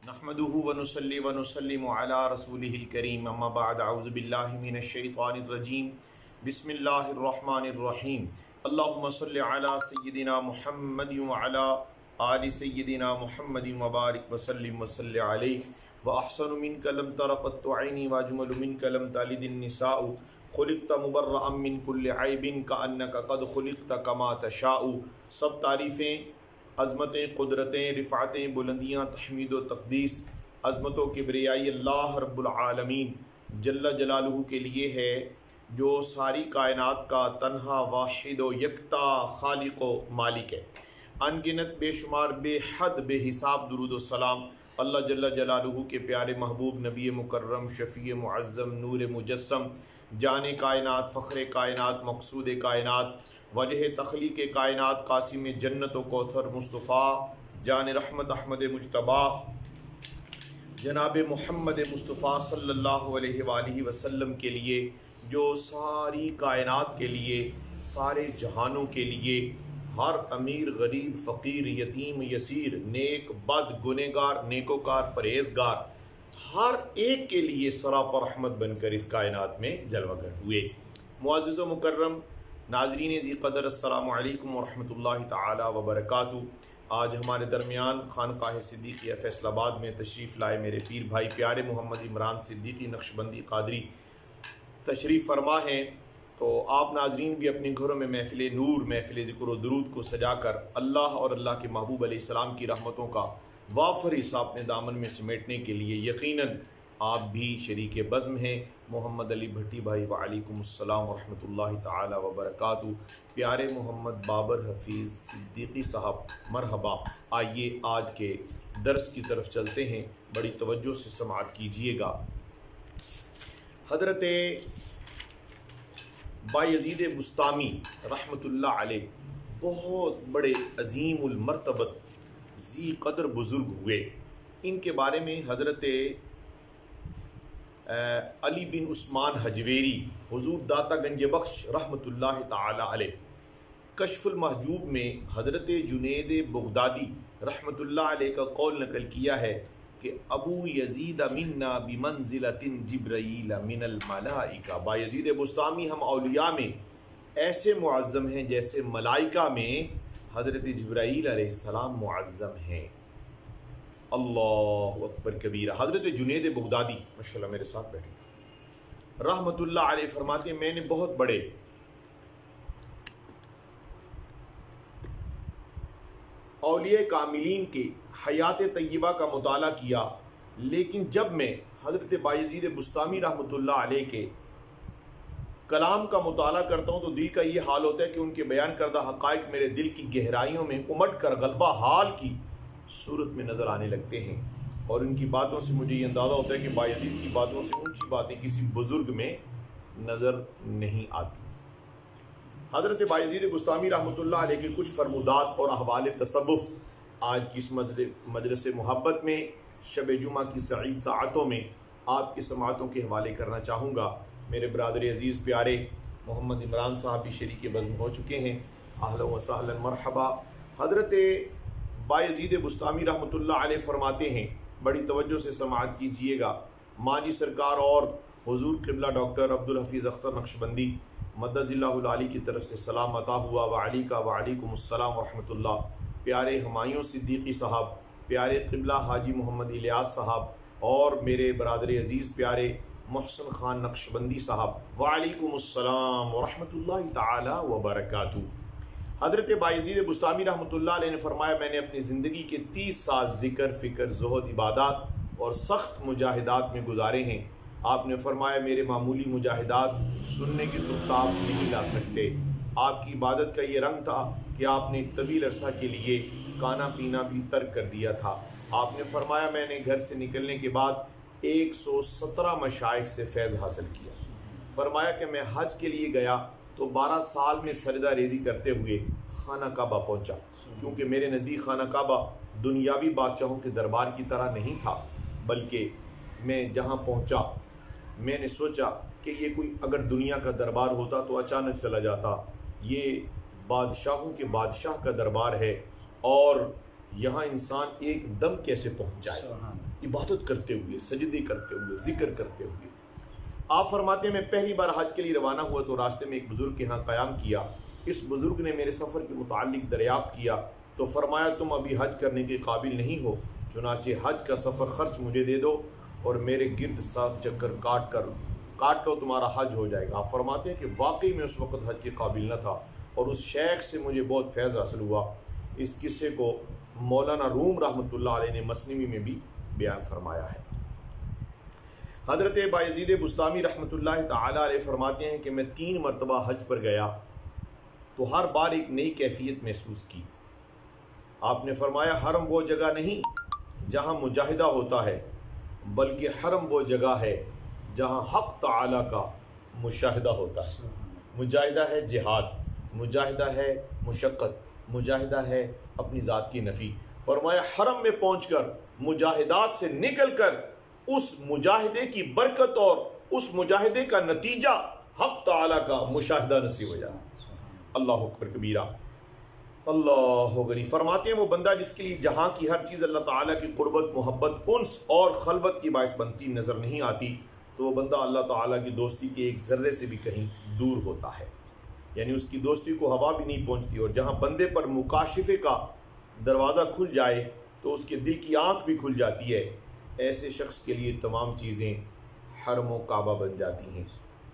नहमदुहु व नुसल्ली व नुसल्लिमु अला रसूलिहिल करीम अम्मा बाद अऊज़ु बिल्लाहि मिनश शैतानिर रजीम बिस्मिल्लाहिर रहमानिर रहीम अल्लाहुम्मा सल्लि अला सय्यिदिना मुहम्मदिन व अला आलि सय्यिदिना मुहम्मदिन व बारिक व सल्लिम व सल्लि अलैहि व अहसनु मिनका लम तरा क़त्तु ऐनी व अजमलु मिनका लम तलिदिन निसाउ खुलिक़्ता मुबर्रअम मिन कुल्लि ऐबिन कअन्नका क़द खुलिक़्ता कमा तशाउ। सब तारीफ़ें, अज़मतें, क़ुदरतें, रिफ़ातें, बुलंदियाँ, तहमीद व तक़दीस, अज़मत व किब्रियाई अल्लाह रब्बुल आलमीन जल्ल जलालुहु के लिए है, जो सारी कायनात का तन्हा वाहिद व यकता खालिक़ व मालिक है। अनगिनत बेशुमार बेहद बेहिसाब दुरूद व सलाम अल्लाह जल्ल जलालुहु के प्यारे महबूब नबी मुकर्रम शफ़ी मुअज़्ज़म नूर मुजस्सम जाने कायनात फ़ख्र कायनात मक़सूद कायनात वजह तख़लीक़ कायनात कासिम जन्नत व कौथर मुस्तफ़ा जान रहमत अहमद मुजतबा जनाब मोहम्मद मुस्तफ़ा सल्लल्लाहु अलैहि वसल्लम के लिए, जो सारी कायनात के लिए, सारे जहानों के लिए, हर अमीर गरीब फ़कीर यतीम यसीर नेक बद गुनेगार नेकोकार परहेज़गार हर एक के लिए सरापर रहमत बनकर इस कायनात में जलवागर हुए। मुअज़्ज़िज़ व मुकर्रम नाज़रीन ज़ी क़दर अस्सलामु अलैकुम व रहमतुल्लाहि तआला व बरकातुहू। आज हमारे दरमियान खानक़ाह सिद्दीक़िया फैसलाबाद में तशरीफ़ लाए मेरे पीर भाई प्यारे मोहम्मद इमरान सिद्दीकी नक्शबंदी क़ादरी तशरीफ़ फरमा हैं। तो आप नाज़रीन भी अपने घरों में महफ़िल नूर महफ़िल ज़िक्र व दुरूद को सजाकर अल्लाह और अल्लाह के महबूब अलैहिस्सलाम की रहमतों का वाफ़र हिस्सा अपने दामन में समेटने के लिए यकीनन आप भी शरीक बज़्म हैं। मोहम्मद अली भट्टी भाई वालेकुमुस्सलाम व रहमतुल्लाहि तआला व बरकातुहू। प्यारे मोहम्मद बाबर हफ़ीज़ सिद्दीकी साहब मरहबा। आइए आज के दर्स की तरफ चलते हैं, बड़ी तवज्जो से समाअत कीजिएगा। हज़रत बायज़ीद बुस्तामी रहमतुल्लाह अलैह बहुत बड़े अज़ीमुल मर्तबत ज़ी क़दर बुज़ुर्ग हुए। इनके बारे में हज़रत अली बिन उस्मान हजवेरी हुज़ूर दाता गंज बख्श रहमतुल्लाह ताला अलैह कश्फ़ुल महजूब में हज़रत जुनैद बगदादी रहमतुल्लाह अलैह का कौल नकल किया है कि अबू यज़ीद मिन्ना बिमंज़िलतिन जिब्राईल मिनल मलाइका। बायज़ीद बुस्तामी हम औलिया में ऐसे मुअज़्ज़म हैं जैसे मलाइका में हज़रत जिब्राईल अलैहिस्सलाम मुअज़्ज़म हैं। अल्लाहु अकबर कबीरा। हज़रत जुनैद बगदादी माशाअल्लाह मेरे साथ बैठे रहमतुल्लाह अलैह फरमाते, मैंने बहुत बड़े औलिया कामिलीन के हयात तय्यबा का मुताला किया, लेकिन जब मैं हज़रत बायज़ीद बुस्तामी रहमतुल्लाह अलैह के कलाम का मुताला करता हूँ तो दिल का ये हाल होता है कि उनके बयान करदा हक़ाइक़ मेरे दिल की गहराइयों में उमड़ कर गलबा हाल की सूरत में नज़र आने लगते हैं, और उनकी बातों से मुझे ये अंदाज़ा होता है कि बायज़ीद की बातों से ऊँची बातें किसी बुज़ुर्ग में नज़र नहीं आती। हज़रत बायज़ीद बुस्तामी रहमतुल्लाह अलैह के कुछ फरमुदात और अहवाल तसव्वुफ़ आज की इस मजलिस मोहब्बत में शब जुमा की सईद साअतों में आपकी समाअतों के हवाले करना चाहूँगा। मेरे बरादर अज़ीज़ प्यारे मोहम्मद इमरान साहब भी शरीक बज़्म हो चुके हैं। अहलन व सहलन मरहबा। हज़रत बायज़ीद बुस्तामी रहमतुल्लाह अलैह फरमाते हैं, बड़ी तवज्जो से समाअत कीजिएगा। माजी सरकार और हुज़ूर क़िबला डॉक्टर अब्दुल हफ़ीज़ अख्तर नक्शबंदी मद्दज़िल्लाहुल आली की तरफ से सलाम अता हुआ। वालिका वालेकुमुस्सलाम व रहमतुल्लाह। प्यारे हुमायूं सिद्दीकी साहब, प्यारे क़िबला हाजी मोहम्मद इलियास साहब और मेरे बरादर अज़ीज़ प्यारे मोहसिन ख़ान नक्शबंदी साहब वालेकुमुस्सलाम व रहमतुल्लाहि ताला व बरकातुहू। हज़रत बायज़ीद बुस्तामी रहमतुल्लाह अलैह ने फरमाया, मैंने अपनी ज़िंदगी के 30 साल ज़िक्र फ़िक्र ज़ुहद इबादत और सख्त मुजाहिदात में गुजारे हैं। आपने फरमाया, मेरे मामूली मुजाहिदात सुनने की तुरंत आप नहीं ला सकते। आपकी इबादत का ये रंग था कि आपने तवील अरसा के लिए खाना पीना भी तर्क कर दिया था। आपने फरमाया, मैंने घर से निकलने के बाद 117 मशाइख से फैज़ हासिल किया। फरमाया कि मैं हज के लिए गया तो 12 साल में सजदा रेदी करते हुए खाना काबा पहुंचा, क्योंकि मेरे नज़दीक खाना काबा दुनियावी बादशाहों के दरबार की तरह नहीं था, बल्कि मैं जहां पहुंचा मैंने सोचा कि ये कोई अगर दुनिया का दरबार होता तो अचानक चला जाता। ये बादशाहों के बादशाह का दरबार है और यहाँ इंसान एकदम कैसे पहुँच जाए। इबादत करते हुए, सजदे करते हुए, जिक्र करते हुए। आप फरमाते हैं मैं पहली बार हज के लिए रवाना हुआ तो रास्ते में एक बुज़ुर्ग के यहाँ क़याम किया। इस बुज़ुर्ग ने मेरे सफ़र के मुताल्लिक़ दरियाफ़्त किया तो फरमाया तुम अभी हज करने के काबिल नहीं हो, चुनाचे हज का सफ़र ख़र्च मुझे दे दो और मेरे गिर्द 7 चक्कर काट लो, तुम्हारा हज हो जाएगा। आप फरमाते हैं कि वाकई में उस वक़्त हज के काबिल न था और उस शेख से मुझे बहुत फैज़ हासिल हुआ। इस किस्से को मौलाना रूम रहमतुल्लाह अलैह ने मसनवी में भी बयान फरमाया है। हज़रत बायज़ीद बुस्तामी रहमतुल्लाह तआला अलैह फरमाते हैं कि मैं 3 मरतबा हज पर गया तो हर बार एक नई कैफियत महसूस की। आपने फरमाया हरम वो जगह नहीं जहाँ मुजाहिदा होता है, बल्कि हरम वो जगह है जहाँ हक़ तआला का मुशाहिदा होता है। मुजाहिदा है जिहाद, मुजाहिदा है मुशक्क़त, मुजाहिदा है अपनी ज़ात की नफ़ी। फरमाया हरम में पहुँचकर मुजाहिदात से निकल कर उस मुजाहिदे की बरकत और उस मुजाहिदे का नतीजा हक़ तआला का मुशाहिदा नसीब हो जाता। अल्लाह अकबर कबीरा, अल्लाह गनी। फरमाते हैं वो बंदा जिसके लिए जहाँ की हर चीज़ अल्लाह ताला की कुर्बत, मोहब्बत, उन्स और खलबत की बाइस बनती नज़र नहीं आती, तो वो बंदा अल्लाह ताला की दोस्ती के एक ज़र्रे से भी कहीं दूर होता है, यानी उसकी दोस्ती को हवा भी नहीं पहुँचती। और जहाँ बंदे पर मुकाशिफे का दरवाज़ा खुल जाए तो उसके दिल की आँख भी खुल जाती है। ऐसे शख्स के लिए तमाम चीज़ें हरम व काबा बन जाती हैं।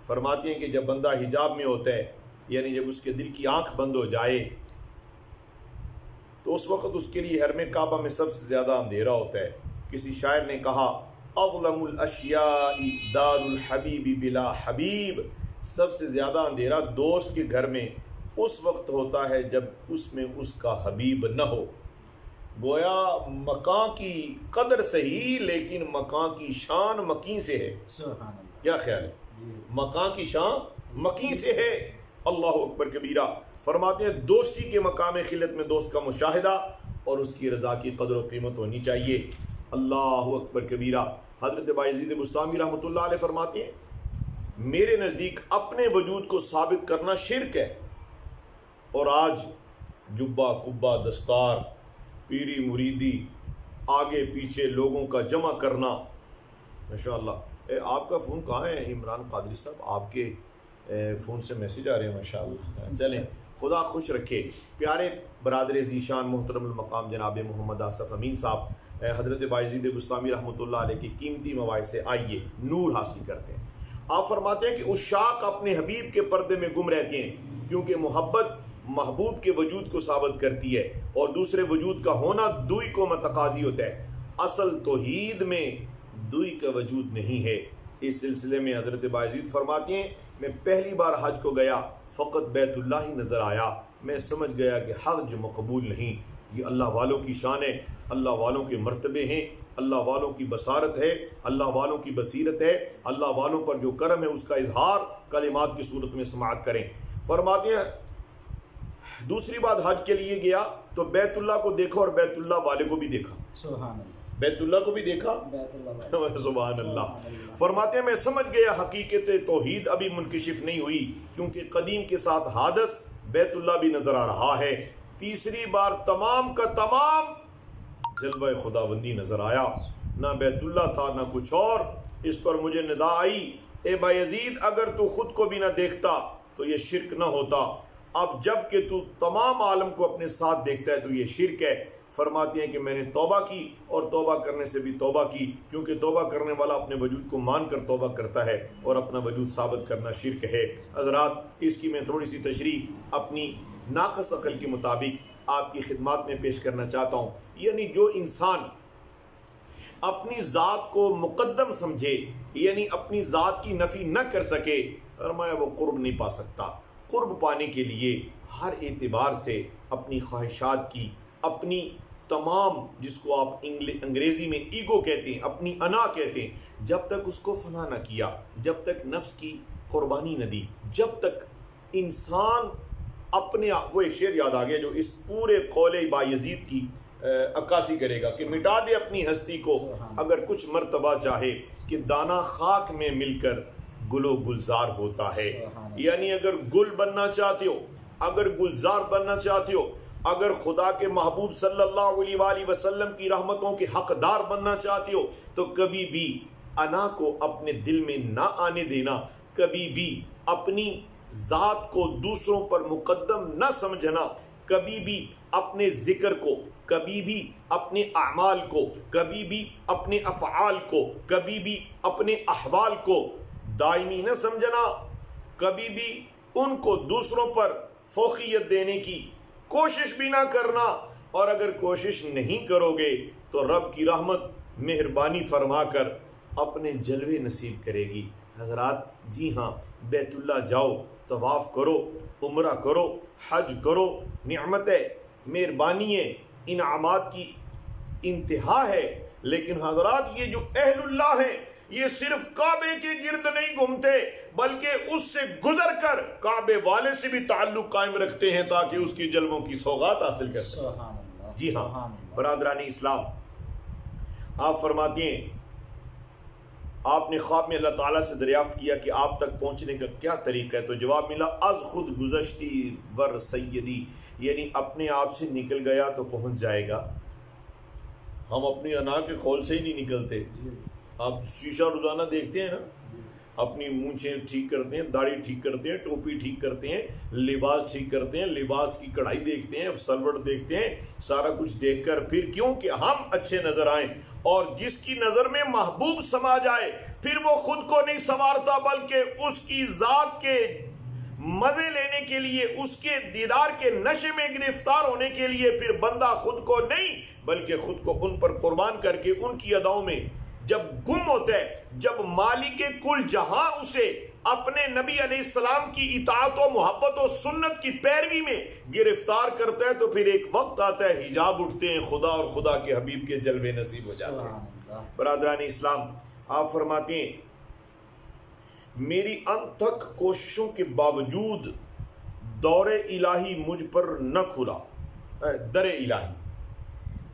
फरमाते हैं कि जब बंदा हिजाब में होता है, यानी जब उसके दिल की आँख बंद हो जाए, तो उस वक़्त उसके लिए हरम काबा में सबसे ज़्यादा अंधेरा होता है। किसी शायर ने कहा अग़लमुल अशियाई दारुल हबीबी बिला हबीब, सबसे ज़्यादा अंधेरा दोस्त के घर में उस वक्त होता है जब उसमें उसका हबीब न हो। गोया मकां की कदर सही लेकिन मकां की शान मकीं से है। क्या ख्याल है? मकां की शान मकीं से है। अल्लाह अकबर कबीरा। फरमाते हैं दोस्ती के मकाम खिलत में दोस्त का मुशाहिदा और उसकी रज़ा की कदर व कीमत होनी चाहिए। अल्लाह अकबर कबीरा। हज़रत बायज़ीद बुस्तामी रहमतुल्लाह अलैह फरमाते हैं मेरे नज़दीक अपने वजूद को साबित करना शिर्क है, और आज जुब्बा कुब्बा दस्तार पीरी मुरीदी आगे पीछे लोगों का जमा करना। माशाअल्लाह। आपका फ़ोन कहाँ है इमरान कादरी साहब? आपके फ़ोन से मैसेज आ रहे हैं माशाअल्लाह। चलें, खुदा खुश रखे। प्यारे बरादर ज़ीशान मोहतरम मकाम जनाब मोहम्मद आसफ़ अमीन साहब, हज़रत बायज़ीद बुस्तामी रहमतुल्लाह अलैह की कीमती मवाइज़ से आइए नूर हासिल करते हैं। आप फरमाते हैं कि उशाक अपने हबीब के पर्दे में गुम रहते हैं, क्योंकि मोहब्बत महबूब के वजूद को साबित करती है और दूसरे वजूद का होना दुई को मतकाजी होता है। असल तौहीद में दुई का वजूद नहीं है। इस सिलसिले में हज़रत बायज़ीद फरमाते हैं मैं पहली बार हज को गया, फ़कत बैतुल्लाह ही नज़र आया। मैं समझ गया कि हज मकबूल नहीं। ये अल्लाह वालों की शान है, अल्लाह वालों के मर्तबे हैं, अल्लाह वालों की बसारत है, अल्लाह वालों की बसीरत है। अल्लाह वालों पर जो करम है उसका इजहार कलिमात की सूरत में समाअत करें। फरमाते हैं दूसरी बात हज के लिए गया तो बैतुल्लाह को देखा और बैतुल्लाह वाले को भी देखा। सुभान अल्लाह। बैतुल्लाह को भी देखा, सुभान अल्लाह। फरमाते हैं मैं समझ गया हकीकत तौहीद अभी मुनकशिफ नहीं हुई, क्योंकि कदीम के साथ हादस बैतुल्लाह भी नजर आ रहा है। तीसरी बार तमाम का तमाम जलवा खुदाबंदी नजर आया, ना बैतुल्लाह था ना कुछ और। इस पर मुझे निदा आई ए बायज़ीद अगर तू खुद को भी ना देखता तो ये शिरक ना होता, अब जब कि तू तमाम आलम को अपने साथ देखता है तो ये शिरक है। फरमाते हैं कि मैंने तौबा की और तौबा करने से भी तौबा की, क्योंकि तौबा करने वाला अपने वजूद को मान कर तौबा करता है और अपना वजूद साबित करना शिरक है। हज़रात, इसकी मैं थोड़ी सी तशरीह अपनी नाक़स अक़ल के मुताबिक आपकी खिदमत में पेश करना चाहता हूँ। यानी जो इंसान अपनी ज़ात को मुक़द्दम समझे, यानी अपनी ज़ात की नफ़ी न कर सके, फरमाया वो कुर्ब नहीं पा सकता। कुर्ब पाने के लिए हर एतबार से अपनी ख्वाहिशात की, अपनी तमाम जिसको आप अंग्रेज़ी में ईगो कहते हैं, अपनी अना कहते हैं, जब तक उसको फना न किया, जब तक नफ्स की कुर्बानी न दी, जब तक इंसान अपने आप, वो एक शेर याद आ गया जो इस पूरे कौले बायज़ीद की अक्कासी करेगा कि मिटा दे अपनी हस्ती को अगर कुछ मर्तबा चाहे कि दाना खाक में मिलकर गुलो गुलजार होता है। यानी अगर गुल बनना चाहते हो, अगर गुलजार बनना चाहते हो, अगर खुदा के महबूब सल्लल्लाहु अलैहि वसल्लम की रहमतों के हकदार बनना चाहते हो तो कभी भी अना को अपने दिल में ना आने देना, कभी भी अपनी जात को दूसरों पर मुकद्दम न समझना, कभी भी अपने जिक्र को, कभी भी अपने अमाल को, कभी भी अपने अफ़आल को, कभी भी अपने अहवाल को दायमी न समझना, कभी भी उनको दूसरों पर फौकियत देने की कोशिश भी ना करना। और अगर कोशिश नहीं करोगे तो रब की रहमत मेहरबानी फरमाकर अपने जलवे नसीब करेगी। हजरात, जी हाँ, बैतुल्लाह जाओ, तवाफ़ करो, उम्रा करो, हज करो, निअमतें मेहरबानी है, इनामात की इंतहा है। लेकिन हजरात, ये जो अहलुल्लाह हैं ये सिर्फ काबे के गिर्द नहीं घूमते बल्कि उससे गुजर कर काबे वाले से भी ताल्लुक कायम रखते हैं ताकि उसकी जलवों की सौगात हासिल कर सकें। जी हाँ बरादरानी इस्लाम, आप फरमाती हैं आपने ख्वाब में अल्लाह ताला से दरियाफ्त किया कि आप तक पहुंचने का क्या तरीका है, तो जवाब मिला अज खुद गुज़श्ती वर सैयदी, यानी अपने आप से निकल गया तो पहुंच जाएगा। हम अपनी अना के खोल से ही नहीं निकलते। आप शीशा रोजाना देखते हैं ना, अपनी मूंछें ठीक करते हैं, दाढ़ी ठीक करते हैं, टोपी ठीक करते हैं, लिबास ठीक करते हैं, लिबास की कढ़ाई देखते हैं, सलवट देखते हैं, सारा कुछ देखकर फिर क्योंकि हम अच्छे नजर आए। और जिसकी नजर में महबूब समा जाए फिर वो खुद को नहीं संवारता बल्कि उसकी जात के मजे लेने के लिए, उसके दीदार के नशे में गिरफ्तार होने के लिए फिर बंदा खुद को नहीं बल्कि खुद को उन पर कुर्बान करके उनकी अदाओं में जब गुम होता है, जब मालिक कुल जहां उसे अपने नबी अलैहिस्सलाम की इताअत और मोहब्बत और सुन्नत की पैरवी में गिरफ्तार करता है तो फिर एक वक्त आता है हिजाब उठते हैं, खुदा और खुदा के हबीब के जलवे नसीब हो जाते हैं। बरादरानी इस्लाम, आप फरमाते हैं मेरी अनथक कोशिशों के बावजूद दौरे इलाही मुझ पर न खुला, दरे इलाही।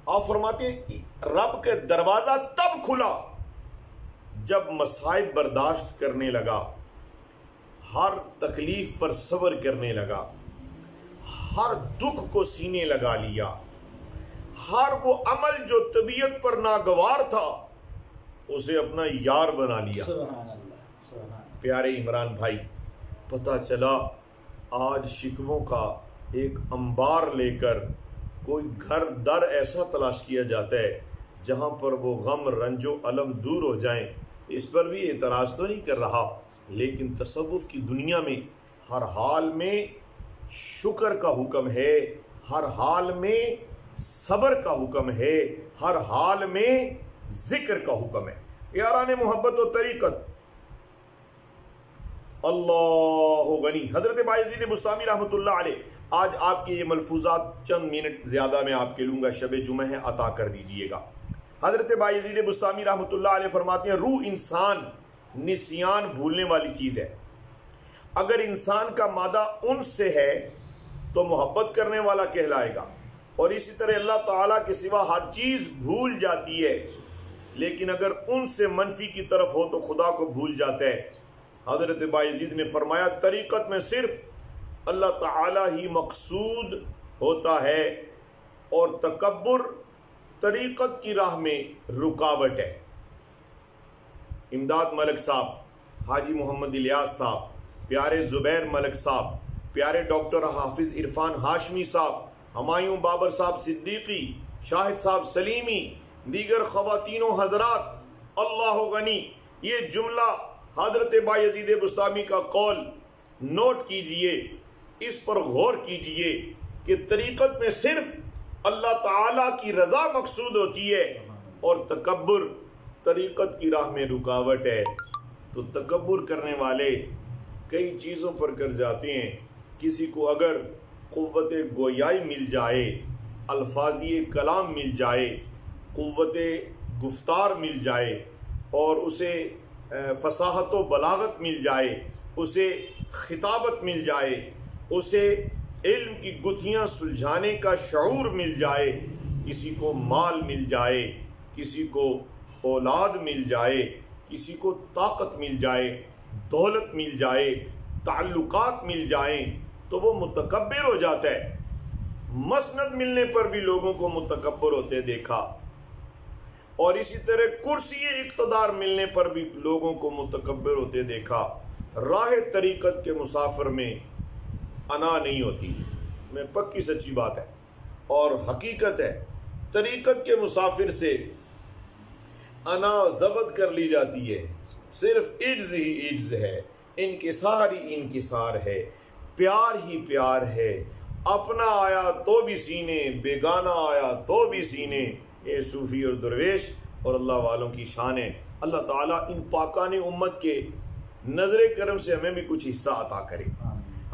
आप फरमाते हैं रब का दरवाजा तब खुला जब मसाइब बर्दाश्त करने लगा, हर तकलीफ पर सब्र करने लगा, हर दुख को सीने लगा लिया, हर वो अमल जो तबीयत पर नागवार था उसे अपना यार बना लिया। प्यारे इमरान भाई, पता चला आज शिकवों का एक अंबार लेकर कोई घर दर ऐसा तलाश किया जाता है जहां पर वो गम रंजो अलम दूर हो जाएं। इस पर भी एतराज़ तो नहीं कर रहा, लेकिन तसव्वुफ की दुनिया में हर हाल में शुक्र का हुक्म है, हर हाल में सब्र का हुक्म है, हर हाल में जिक्र का हुक्म है। याराने मोहब्बत और तरीक़त, अल्लाह गनी। हजरत बायज़ीद बुस्तामी रहमतुल्लाह अलैह, आज आपके ये मलफूजात चंद मिनट ज़्यादा मैं आपके लूँगा, शब जुमे है, अता कर दीजिएगा। हजरत बायज़ीद बुस्तामी रहमतुल्लाह अलैह फरमाते हैं रूह इंसान निसियान भूलने वाली चीज़ है। अगर इंसान का मादा उनसे है तो मोहब्बत करने वाला कहलाएगा, और इसी तरह अल्लाह ताला के सिवा हर चीज़ भूल जाती है, लेकिन अगर उनसे मनफी की तरफ हो तो खुदा को भूल जाता है। हजरत बायज़ीद ने फरमाया तरीक़त में सिर्फ अल्लाह ताला ही मकसूद होता है और तकब्बुर तरीक़त की राह में रुकावट है। इमदाद मलिक साहब, हाजी मोहम्मद इलियास साहब, प्यारे ज़ुबैर मलिक साहब, प्यारे डॉक्टर हाफिज़ इरफान हाशमी साहब, हमायूं बाबर साहब सिद्दीकी, शाहिद साहब सलीमी, दीगर ख़वातीनों हज़रात, अल्लाह गनी। ये जुमला हज़रत बायज़ीद बुस्तामी का कौल नोट कीजिए, इस पर गौर कीजिए कि तरीक़त में सिर्फ अल्लाह ताला की रज़ा मकसूद होती है और तकब्बुर तरीक़त की राह में रुकावट है। तो तकब्बुर करने वाले कई चीज़ों पर कर जाते हैं। किसी को अगर क़ुव्वत गोयाई मिल जाए, अल्फाज़ी कलाम मिल जाए, क़ुव्वत गुफ्तार मिल जाए और उसे फसाहत व बलागत मिल जाए, उसे खिताबत मिल जाए, उसे इल्म की गुत्थियाँ सुलझाने का शऊर मिल जाए, किसी को माल मिल जाए, किसी को औलाद मिल जाए, किसी को ताकत मिल जाए, दौलत मिल जाए, ताल्लुकात मिल जाए, तो वो मुतकब्बिर हो जाता है। मसनद मिलने पर भी लोगों को मुतकब्बर होते देखा, और इसी तरह कुर्सी इक़्तिदार मिलने पर भी लोगों को मुतकब्बर होते देखा। राह तरीक़त के मुसाफिर में अना नहीं होती, में पक्की सच्ची बात है और हकीकत है। तरीक़त के मुसाफिर से अना ज़ब्त कर ली जाती है, सिर्फ इज्ज़ ही इज्ज़ है, इनकिसार ही इनकिसार है, प्यार ही प्यार है। अपना आया तो भी सीने, बेगाना आया तो भी सीने। ये सूफ़ी और दरवेश और अल्लाह वालों की शान है। अल्लाह ताला इन पाकाने उम्मत के नज़र करम से हमें भी कुछ हिस्सा अता करे।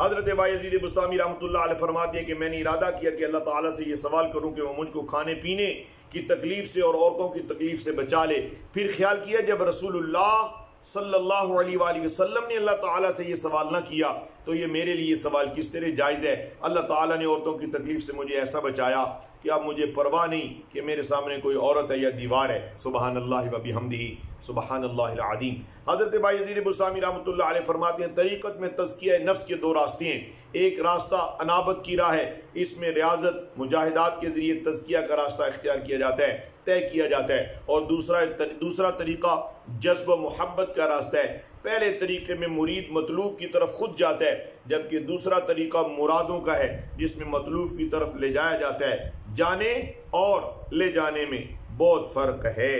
हज़रत बायज़ीद बुस्तामी रहमतुल्लाह अलैह फरमाते हैं कि मैंने इरादा किया कि अल्लाह ताला से ये सवाल करूं कि वो मुझको खाने पीने की तकलीफ़ से और औरतों की तकलीफ़ से बचा ले। फिर ख्याल किया जब रसूलुल्लाह सल्लल्लाहु अलैहि वसल्लम ने अल्लाह ताला से ये सवाल ना किया तो ये मेरे लिए सवाल किस तरह जायज़ है। अल्लाह ताला ने औरतों की तकलीफ़ से मुझे ऐसा बचाया कि अब मुझे परवाह नहीं कि मेरे सामने कोई औरत है या दीवार है। सुबहानल्लाहि व बिहम्दिही सुबहानल्लाहिल अज़ीम। हज़रत बायज़ीद बुस्तामी रहमतुल्लाह अलैह फरमाते हैं तरीक़त में तज़किया नफ्स के दो रास्ते हैं। एक रास्ता अनाबत की राह है, इसमें रियाजत मुजाहिदात के ज़रिए तज़किया का रास्ता इख्तियार किया जाता है, तय किया जाता है, और दूसरा तरीक़ा जज्ब मोहब्बत का रास्ता है। पहले तरीक़े में मुरीद मतलूब की तरफ खुद जाता है, जबकि दूसरा तरीक़ा मुरादों का है जिसमें मतलूब की तरफ ले जाया जाता है। जाने और ले जाने में बहुत फ़र्क है।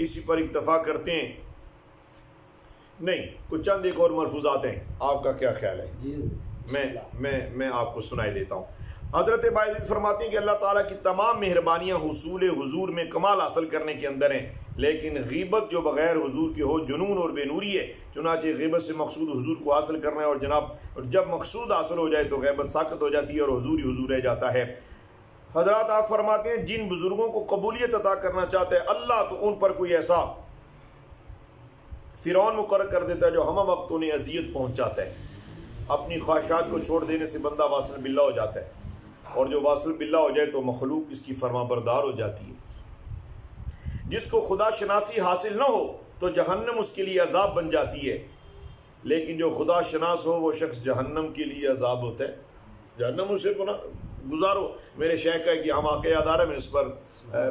इसी पर इत्तफाक करते हैं नहीं, कुछ चंद एक और मलफूज़ात हैं, आपका क्या ख्याल है? मैं आपको सुनाई देता हूँ। हज़रत बायज़ीद फरमाते हैं कि अल्लाह ताला की तमाम मेहरबानियाँ हुसूल हुजूर में कमाल हासिल करने के अंदर हैं, लेकिन गीबत जो बग़ैर हुजूर के हो जुनून और बेनूरी है। चुनांचे गीबत से मकसूद हुजूर को हासिल करना है, और जब मकसूद हासिल हो जाए तो गीबत साक़त हो जाती है और हुजूर ही हुजूर रह जाता है। हज़रात आप फरमाते हैं जिन बुजुर्गों को कबूलियत अता करना चाहते हैं अल्लाह तो उन पर कोई ऐसा फ़िरौन मुकर्रर कर देता है जो हम वक्त उन्हें अजियत पहुँचाता है। अपनी ख्वाहिशात को छोड़ देने से बंदा वासिल बिल्ला हो जाता है, और जो वासिल बिल्ला हो जाए तो मखलूक इसकी फरमाबरदार हो जाती है। जिसको खुदा शनासी हासिल न हो तो जहन्नम उसके लिए अजाब बन जाती है, लेकिन जो खुदा शनास हो वो शख्स जहन्नम के लिए अजाब होता है। जहन्नम उसे गुजारो। मेरे शेख है कि हम आके याद आ रहा है,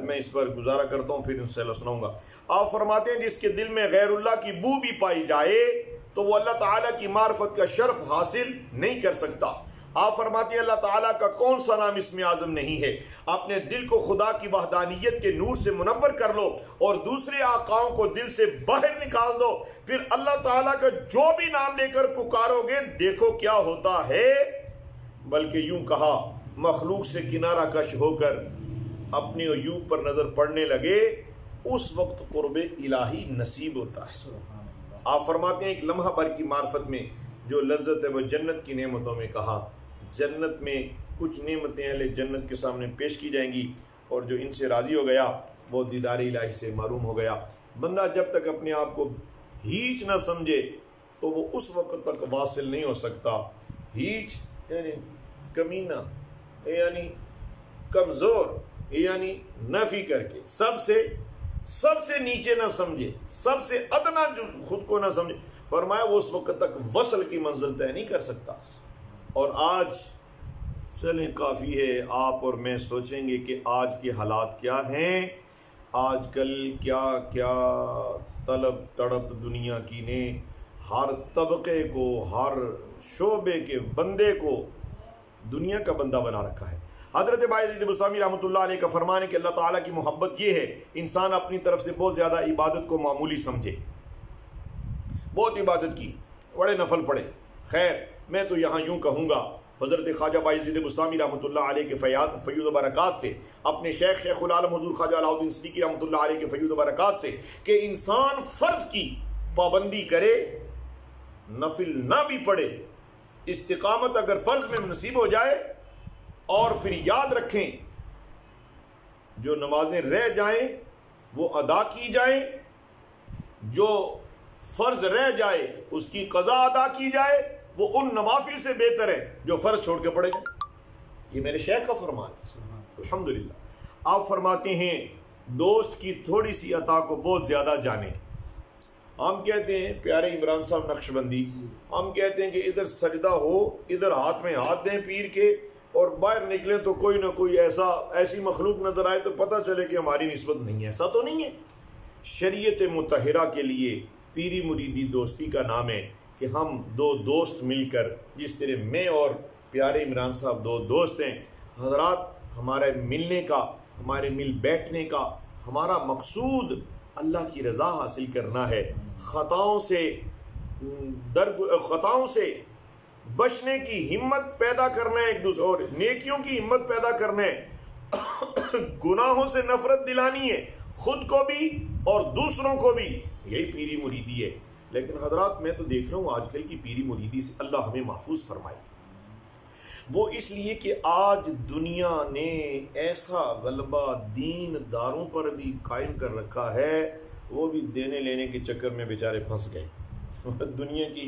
मैं इस पर गुजारा करता हूँ, फिर इंशाअल्लाह सुनाऊंगा। आप फरमाते हैं जिसके दिल में गैरुल्लाह की बू भी पाई जाए तो वो अल्लाह ताला की मार्फत का शर्फ हासिल नहीं कर सकता। आप फरमाते हैं अल्लाह ताला का कौन सा नाम इसमें आज़म नहीं है। अपने दिल को खुदा की वहदानियत के नूर से मुनव्वर कर लो और दूसरे आकाओं को दिल से बाहर निकाल दो, फिर अल्लाह ताला का जो भी नाम लेकर पुकारोगे देखो क्या होता है। बल्कि यूं कहा मखलूक से किनारा कश होकर अपने अयूब पर नजर पड़ने लगे, उस वक्त कुर्बे इलाही नसीब होता है। आप फरमाते हैं एक लम्हा भर की मार्फत में जो लज्जत है वो जन्नत की नेमतों में कहा। जन्नत में कुछ नेमतें अहले जन्नत के सामने पेश की जाएंगी, और जो इनसे राज़ी हो गया वो दीदार इलाही से महरूम हो गया। बंदा जब तक अपने आप को हीच ना समझे तो वो उस वक्त तक वासिल नहीं हो सकता। हीच यानी कमीना, यानी कमज़ोर, यानी नफ़ी करके सबसे नीचे ना समझे, सबसे अदना जो खुद को ना समझे, फरमाया वो उस वक्त तक वसल की मंजिल तय नहीं कर सकता। और आज चलें काफ़ी है, आप और मैं सोचेंगे कि आज के हालात क्या हैं। आजकल क्या क्या तलब तड़प दुनिया की ने हर तबके को, हर शोबे के बंदे को दुनिया का बंदा बना रखा है। हज़रत बायज़ीद बुस्तामी रहमतुल्लाह अलैह का फरमान है कि अल्लाह ताला की मोहब्बत ये है इंसान अपनी तरफ से बहुत ज़्यादा इबादत को मामूली समझे। बहुत इबादत की, बड़े नफल पढ़े। खैर मैं तो यहाँ यूँ कहूँगा हज़रत ख्वाजा बायज़ीद बुस्तामी रहमतुल्लाह अलैह के फ़ैयूज़ बरक़ात से, अपने शेख शेखुल आलम हुज़ूर ख्वाजा अलाउद्दीन सिद्दीकी रहमतुल्लाह अलैह के फ़ैयूज़ बरक़ात से कि इंसान फ़र्ज़ की पाबंदी करे, नफिल ना भी पढ़े, इस्तिकामत अगर फ़र्ज़ में नसीब हो जाए, और फिर याद रखें जो नमाजें रह जाएं वो अदा की जाएं, जो फ़र्ज़ रह जाए उसकी क़ज़ा अदा की जाए, वो उन नवाफिल से बेहतर है जो फ़र्ज़ छोड़ के पड़े। ये मेरे शेख का फरमान है अल्हम्दुलिल्लाह। आप फरमाते हैं दोस्त की थोड़ी सी अता को बहुत ज़्यादा जाने। हम कहते हैं प्यारे इमरान साहब नक्शबंदी, हम कहते हैं कि इधर सजदा हो, इधर हाथ में हाथ दें पीर के, और बाहर निकले तो कोई ना कोई ऐसी मखलूक नज़र आए तो पता चले कि हमारी निस्बत नहीं है। ऐसा तो नहीं है। शरीयत मुतहरा के लिए पीरी मुरीदी दोस्ती का नाम है कि हम दो दोस्त मिलकर, जिस तरह मैं और प्यारे इमरान साहब दो दोस्त हैं, हजरात, हमारे मिलने का, हमारे मिल बैठने का हमारा मकसूद अल्लाह की रज़ा हासिल करना है। ख़ताओं से बचने की हिम्मत पैदा करना है एक दूसरे, और नेकियों की हिम्मत पैदा करना है। गुनाहों से नफरत दिलानी है, खुद को भी और दूसरों को भी। यही पीरी मुरीदी है। लेकिन हजरात, मैं तो देख रहा हूँ आजकल की पीरी मुरीदी से अल्लाह हमें महफूज फरमाए। वो इसलिए कि आज दुनिया ने ऐसा गलबा दीनदारों पर भी कायम कर रखा है, वो भी देने लेने के चक्कर में बेचारे फंस गए। दुनिया की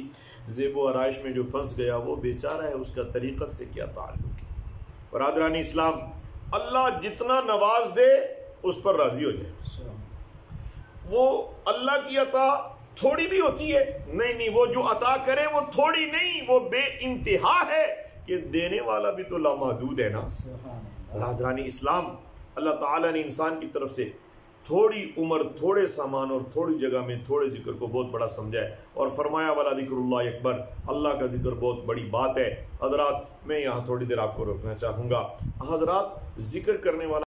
ज़ेबो आराइश में जो फंस गया वो बेचारा है, उसका तरीक़त से क्या ताल्लुक़ है। बरादरान इस्लाम, अल्लाह जितना नवाज दे उस पर राज़ी हो जाए। वो अल्लाह की अता थोड़ी भी होती है, नहीं, वो जो अता करे वो थोड़ी नहीं, वो बेइंतहा है कि देने वाला भी तो लामहदूद है ना। बरादरान इस्लाम, अल्लाह ताला ने इंसान की तरफ से थोड़ी उम्र, थोड़े सामान और थोड़ी जगह में थोड़े जिक्र को बहुत बड़ा समझा है और फरमाया वाला ज़िक्रुल्लाह अकबर, अल्लाह का जिक्र बहुत बड़ी बात है। हजरात, मैं यहाँ थोड़ी देर आपको रोकना चाहूँगा। हजरात, जिक्र करने वाला